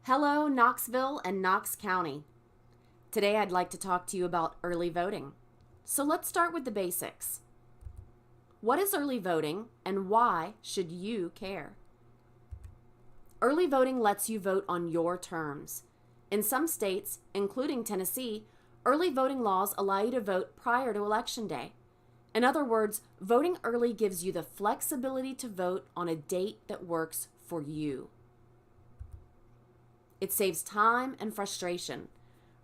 Hello, Knoxville and Knox County. Today I'd like to talk to you about early voting. So let's start with the basics. What is early voting and why should you care? Early voting lets you vote on your terms. In some states, including Tennessee, early voting laws allow you to vote prior to Election Day. In other words, voting early gives you the flexibility to vote on a date that works for you. It saves time and frustration.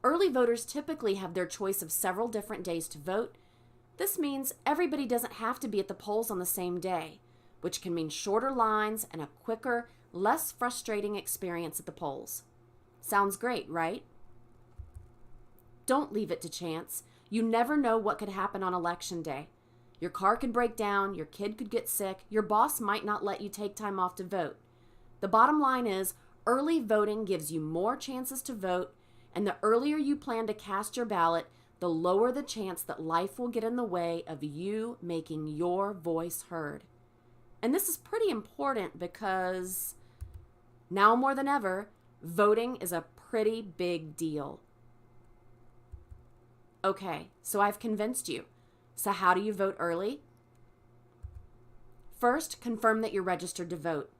Early voters typically have their choice of several different days to vote. This means everybody doesn't have to be at the polls on the same day, which can mean shorter lines and a quicker, less frustrating experience at the polls. Sounds great, right? Don't leave it to chance. You never know what could happen on Election Day. Your car could break down, your kid could get sick, your boss might not let you take time off to vote. The bottom line is, early voting gives you more chances to vote, and the earlier you plan to cast your ballot, the lower the chance that life will get in the way of you making your voice heard. And this is pretty important because now more than ever, voting is a pretty big deal. Okay, so I've convinced you. So how do you vote early? First, confirm that you're registered to vote.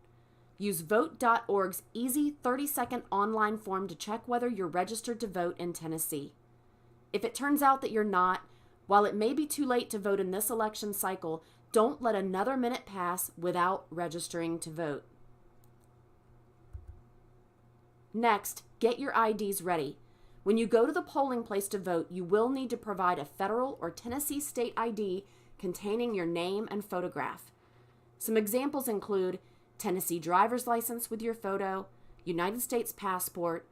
Use vote.org's easy 30-second online form to check whether you're registered to vote in Tennessee. If it turns out that you're not, while it may be too late to vote in this election cycle, don't let another minute pass without registering to vote. Next, get your IDs ready. When you go to the polling place to vote, you will need to provide a federal or Tennessee state ID containing your name and photograph. Some examples include Tennessee driver's license with your photo, United States passport,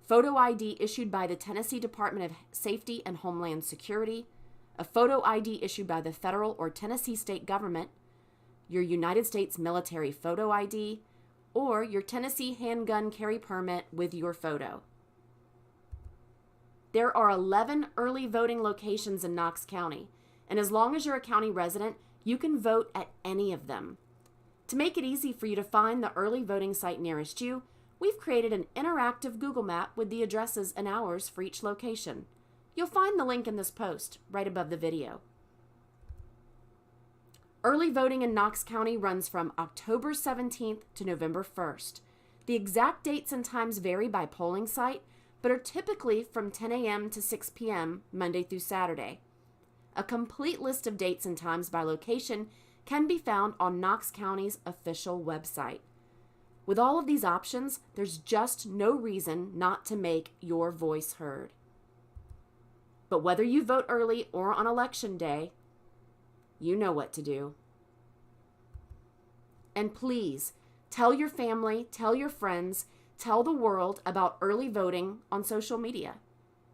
photo ID issued by the Tennessee Department of Safety and Homeland Security, a photo ID issued by the federal or Tennessee state government, your United States military photo ID, or your Tennessee handgun carry permit with your photo. There are 11 early voting locations in Knox County, and as long as you're a county resident, you can vote at any of them. To make it easy for you to find the early voting site nearest you, we've created an interactive Google map with the addresses and hours for each location. You'll find the link in this post right above the video. Early voting in Knox County runs from October 17th to November 1st. The exact dates and times vary by polling site, but are typically from 10 a.m. to 6 p.m. Monday through Saturday. A complete list of dates and times by location can be found on Knox County's official website. With all of these options, there's just no reason not to make your voice heard. But whether you vote early or on Election Day, you know what to do. And please, tell your family, tell your friends, tell the world about early voting on social media.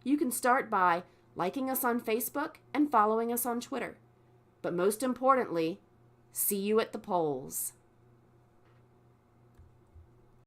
You can start by liking us on Facebook and following us on Twitter. But most importantly, see you at the polls.